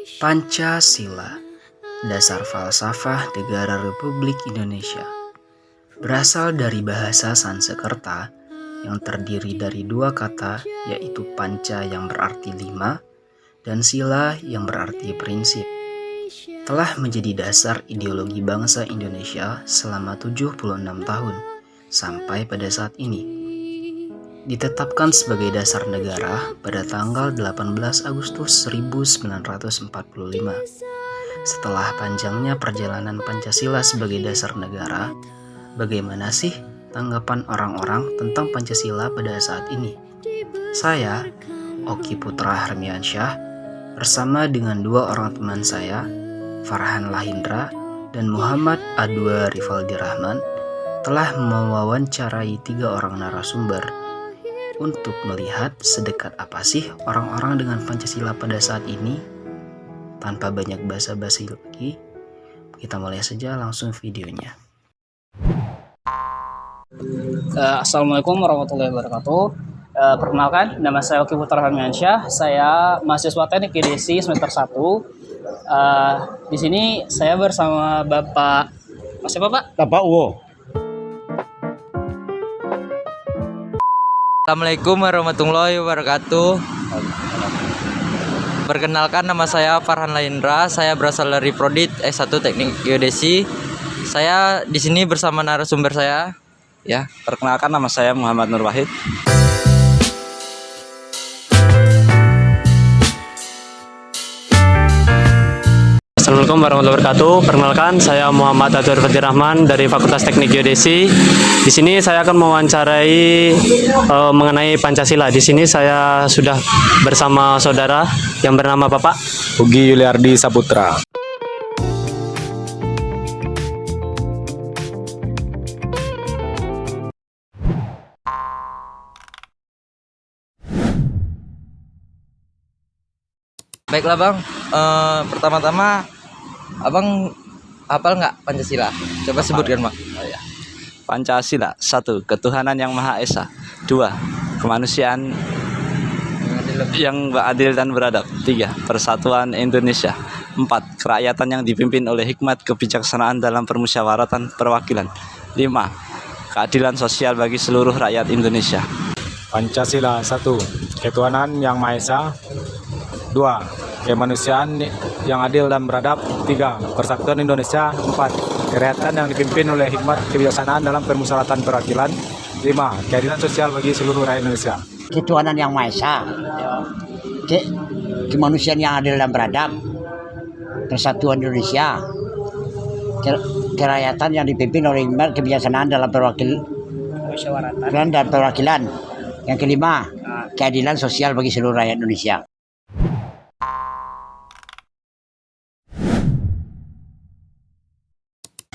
Pancasila, dasar falsafah Negara Republik Indonesia, berasal dari bahasa Sanskerta yang terdiri dari dua kata, yaitu panca yang berarti lima dan sila yang berarti prinsip. Telah menjadi dasar ideologi bangsa Indonesia selama 76 tahun sampai pada saat ini. Ditetapkan sebagai dasar negara pada tanggal 18 Agustus 1945. Setelah panjangnya perjalanan Pancasila sebagai dasar negara, bagaimana sih tanggapan orang-orang tentang Pancasila pada saat ini? Saya, Oki Putra Hermiansyah, bersama dengan dua orang teman saya, Farhan Lahindra dan Muhammad Adwa Rivaldi Rahman, telah mewawancarai 3 orang narasumber untuk melihat sedekat apa sih orang-orang dengan Pancasila pada saat ini. Tanpa banyak basa-basi lagi, kita mulai saja langsung videonya. Assalamualaikum warahmatullahi wabarakatuh. Perkenalkan, nama saya Oki Putra Hermiansyah. Saya mahasiswa Teknik Geodesi semester 1. Di sini saya bersama Bapak, siapa Pak? Bapak Uwo. Assalamualaikum warahmatullahi wabarakatuh. Perkenalkan, nama saya Farhan Lahindra. Saya berasal dari Prodi S1 Teknik Geodesi. Saya di sini bersama narasumber saya. Ya, perkenalkan, nama saya Muhammad Nur Wahid. Assalamualaikum warahmatullahi wabarakatuh. Perkenalkan, saya Muhammad Adwa Rivaldi Rahman dari Fakultas Teknik Geodesi. Di sini saya akan mewawancarai mengenai Pancasila. Di sini saya sudah bersama saudara yang bernama Bapak Ugi Yuliardi Saputra. Baiklah Bang, pertama-tama Abang hafal nggak Pancasila? Coba sebutkan Bang. Pancasila, 1. Ketuhanan yang Maha Esa. 2. Kemanusiaan yang adil dan beradab. 3. Persatuan Indonesia. 4. Kerakyatan yang dipimpin oleh hikmat kebijaksanaan dalam permusyawaratan perwakilan. 5. Keadilan sosial bagi seluruh rakyat Indonesia. Pancasila, 1. Ketuhanan yang Maha Esa. 2. Kemanusiaan yang adil dan beradab. 3. Persatuan Indonesia. 4. Kerakyatan yang dipimpin oleh hikmat kebijaksanaan dalam permusyawaratan perwakilan. 5. Keadilan sosial bagi seluruh rakyat Indonesia. Ketuhanan yang Maha Esa, kemanusiaan yang adil dan beradab, persatuan Indonesia, kerakyatan yang dipimpin oleh hikmat kebijaksanaan dalam perwakilan dan perwakilan. Yang kelima, keadilan sosial bagi seluruh rakyat Indonesia.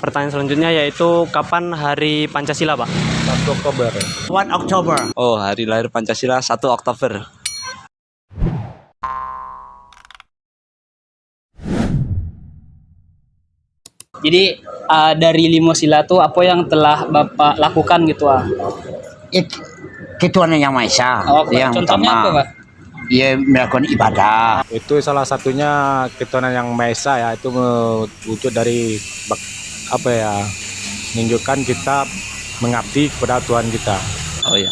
Pertanyaan selanjutnya yaitu kapan Hari Pancasila, Pak? 1 Oktober. 1 Oktober. Oh, hari lahir Pancasila 1 Oktober. Jadi dari 5 sila tuh apa yang telah Bapak lakukan gitu Ketuhanan yang Maha Esa. Yang contohnya pertama, apa Pak? ia melakukan ibadah. Itu salah satunya ketuhanan yang Maha Esa ya, itu wujud dari menunjukkan kita mengabdi kepada Tuhan kita. Oh ya,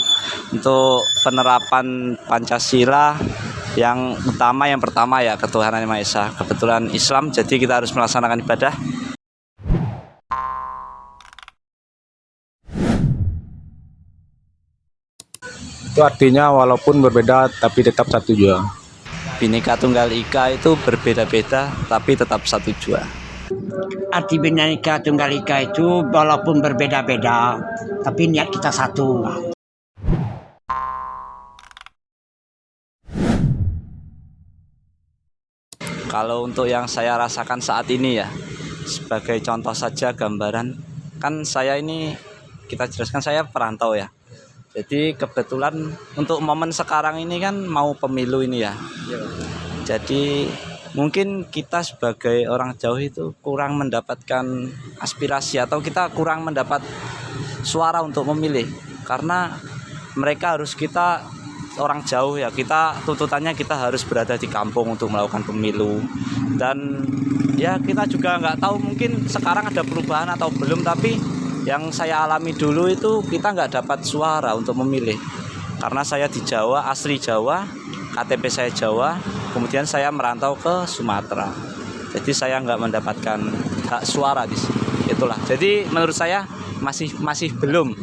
untuk penerapan Pancasila yang pertama ya ketuhanan yang Maha Esa. Kebetulan Islam, jadi kita harus melaksanakan ibadah. Itu artinya walaupun berbeda tapi tetap satu jua. Bhinneka Tunggal Ika itu berbeda-beda tapi tetap satu jua. Arti Bhinneka Tunggal Ika itu walaupun berbeda-beda, tapi niat kita satu. Kalau untuk yang saya rasakan saat ini ya, sebagai contoh saja gambaran, kan saya ini, kita jelaskan saya perantau ya. Jadi kebetulan untuk momen sekarang ini kan mau pemilu ini ya. Jadi mungkin kita sebagai orang jauh itu kurang mendapatkan aspirasi atau kita kurang mendapat suara untuk memilih, karena mereka harus kita orang jauh ya, kita tuntutannya kita harus berada di kampung untuk melakukan pemilu. Dan ya kita juga nggak tahu mungkin sekarang ada perubahan atau belum, tapi yang saya alami dulu itu kita nggak dapat suara untuk memilih. Karena saya di Jawa, asli Jawa, KTP saya Jawa, kemudian saya merantau ke Sumatera. Jadi saya nggak mendapatkan hak suara di sini. Itulah. Jadi menurut saya masih belum.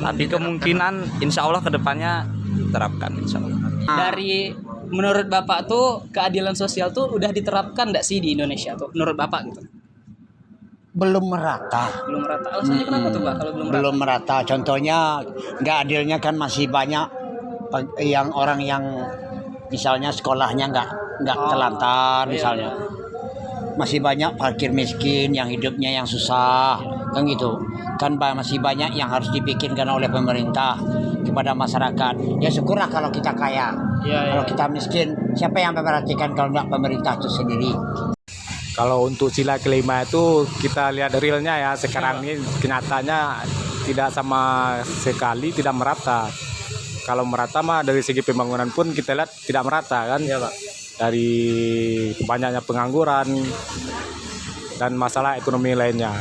Tapi kemungkinan insya Allah kedepannya diterapkan insya Allah. Dari menurut Bapak tuh keadilan sosial tuh udah diterapkan nggak sih di Indonesia tuh? Menurut Bapak gitu? Belum merata. Belum merata. Alasannya kenapa tuh Pak kalau belum merata? Belum merata. Contohnya nggak adilnya kan masih banyak yang orang yang misalnya sekolahnya nggak terlantar misalnya. Masih banyak parkir miskin yang hidupnya yang susah kan gitu kan, masih banyak yang harus dipikirkan oleh pemerintah kepada masyarakat. Ya syukurlah kalau kita kaya, kalau kita miskin siapa yang memperhatikan kalau nggak pemerintah itu sendiri. Kalau untuk sila kelima itu kita lihat realnya ya, sekarang ini kenyataannya tidak sama sekali, tidak merata. Kalau merata mah dari segi pembangunan pun kita lihat tidak merata kan. Iya Pak. Dari banyaknya pengangguran dan masalah ekonomi lainnya.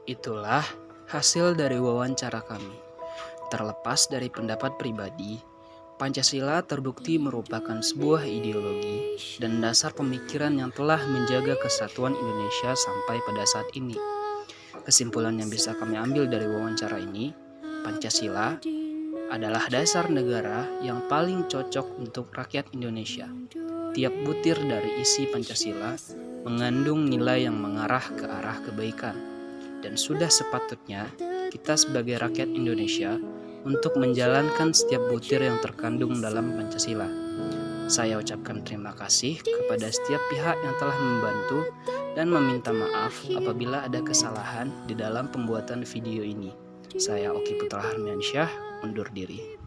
Itulah hasil dari wawancara kami. Terlepas dari pendapat pribadi, Pancasila terbukti merupakan sebuah ideologi dan dasar pemikiran yang telah menjaga kesatuan Indonesia sampai pada saat ini. Kesimpulan yang bisa kami ambil dari wawancara ini, Pancasila adalah dasar negara yang paling cocok untuk rakyat Indonesia. Tiap butir dari isi Pancasila mengandung nilai yang mengarah ke arah kebaikan. Dan sudah sepatutnya kita sebagai rakyat Indonesia untuk menjalankan setiap butir yang terkandung dalam Pancasila. Saya ucapkan terima kasih kepada setiap pihak yang telah membantu dan meminta maaf apabila ada kesalahan di dalam pembuatan video ini. Saya Oki Putra Harmiansyah, undur diri.